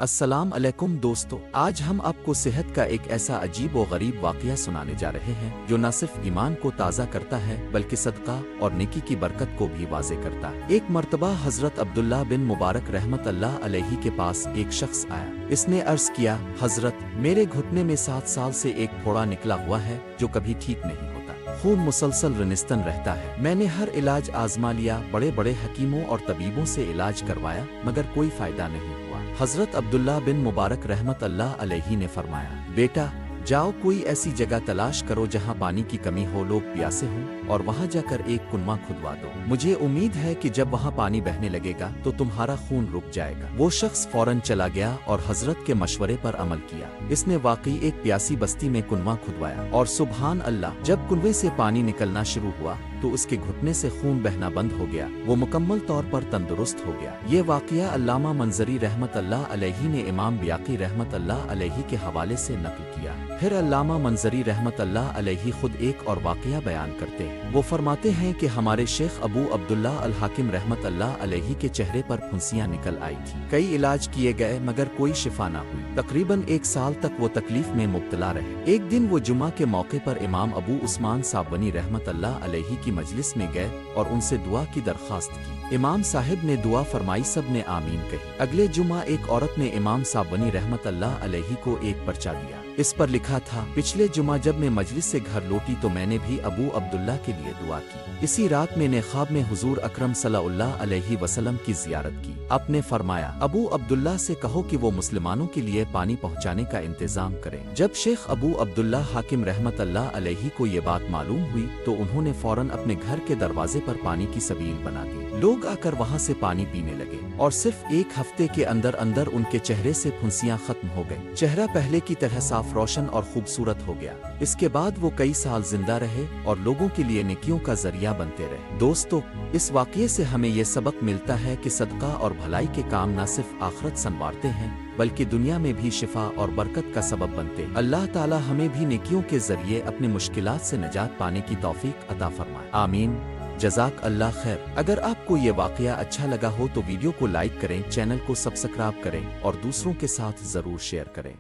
السلام علیکم دوستو، آج ہم آپ کو صحت کا ایک ایسا عجیب و غریب واقعہ سنانے جا رہے ہیں جو نہ صرف ایمان کو تازہ کرتا ہے بلکہ صدقہ اور نیکی کی برکت کو بھی واضح کرتا ہے۔ ایک مرتبہ حضرت عبداللہ بن مبارک رحمت اللہ علیہ کے پاس ایک شخص آیا۔ اس نے عرض کیا، حضرت، میرے گھٹنے میں 7 سال سے ایک پھوڑا نکلا ہوا ہے جو کبھی ٹھیک نہیں ہوتا، خون مسلسل رنستن رہتا ہے۔ میں نے ہر علاج آزما لیا، بڑے بڑے حکیموں اور طبیبوں سے علاج کروایا، مگر کوئی فائدہ نہیں ہوا۔ حضرت عبداللہ بن مبارک رحمت اللہ علیہ نے فرمایا، بیٹا، جاؤ کوئی ایسی جگہ تلاش کرو جہاں پانی کی کمی ہو، لوگ پیاسے ہوں، اور وہاں جا کر ایک کنواں کھدوا دو۔ مجھے امید ہے کہ جب وہاں پانی بہنے لگے گا تو تمہارا خون رک جائے گا۔ وہ شخص فوراً چلا گیا اور حضرت کے مشورے پر عمل کیا۔ اس نے واقعی ایک پیاسی بستی میں کنواں کھدوایا، اور سبحان اللہ، جب کنویں سے پانی نکلنا شروع ہوا تو اس کے گھٹنے سے خون بہنا بند ہو گیا، وہ مکمل طور پر تندرست ہو گیا۔ یہ واقعہ علامہ منظری رحمت اللہ علیہ نے امام بیاقی رحمت اللہ علیہ کے حوالے سے نقل کیا۔ پھر علامہ منظری رحمت اللہ علیہ خود ایک اور واقعہ بیان کرتے ہیں۔ وہ فرماتے ہیں کہ ہمارے شیخ ابو عبداللہ الحاکم رحمت اللہ علیہ کے چہرے پر پھنسیاں نکل آئی تھی۔ کئی علاج کیے گئے مگر کوئی شفا نہ ہوئی۔ تقریباً 1 سال تک وہ تکلیف میں مبتلا رہے۔ ایک دن وہ جمعہ کے موقع پر امام ابو عثمان صابونی رحمت اللہ علیہ کی مجلس میں گئے اور ان سے دعا کی درخواست کی۔ امام صاحب نے دعا فرمائی، سب نے آمین کہی۔ اگلے جمعہ ایک عورت نے امام صابونی رحمت اللہ علیہ کو ایک پرچہ دیا۔ اس پر لکھا تھا، پچھلے جمعہ جب میں مجلس سے گھر لوٹی تو میں نے بھی ابو عبداللہ کے لیے دعا کی۔ اسی رات میں نے خواب میں حضور اکرم صلی اللہ علیہ وسلم کی زیارت کی۔ آپ نے فرمایا، ابو عبداللہ سے کہو کہ وہ مسلمانوں کے لیے پانی پہنچانے کا انتظام کریں۔ جب شیخ ابو عبداللہ حاکم رحمت اللہ علیہ کو یہ بات معلوم ہوئی تو انہوں نے فوراً اپنے گھر کے دروازے پر پانی کی سبیل بنا دی۔ لوگ آ کر وہاں سے پانی پینے لگے اور صرف 1 ہفتے کے اندر ان کے چہرے سے پھنسیاں ختم ہو گئیں۔ چہرہ پہلے کی طرح صاف، روشن اور خوبصورت ہو گیا۔ اس کے بعد وہ کئی سال زندہ رہے اور لوگوں کے لیے نیکیوں کا ذریعہ بنتے رہے۔ دوستو، اس واقعے سے ہمیں یہ سبق ملتا ہے کہ صدقہ اور بھلائی کے کام نہ صرف آخرت سنوارتے ہیں بلکہ دنیا میں بھی شفا اور برکت کا سبب بنتے ہیں۔ اللہ تعالی ہمیں بھی نیکیوں کے ذریعے اپنی مشکلات سے نجات پانے کی توفیق عطا فرمائے، آمین۔ جزاک اللہ خیر۔ اگر آپ کو یہ واقعہ اچھا لگا ہو تو ویڈیو کو لائک کریں، چینل کو سبسکرائب کریں اور دوسروں کے ساتھ ضرور شیئر کریں۔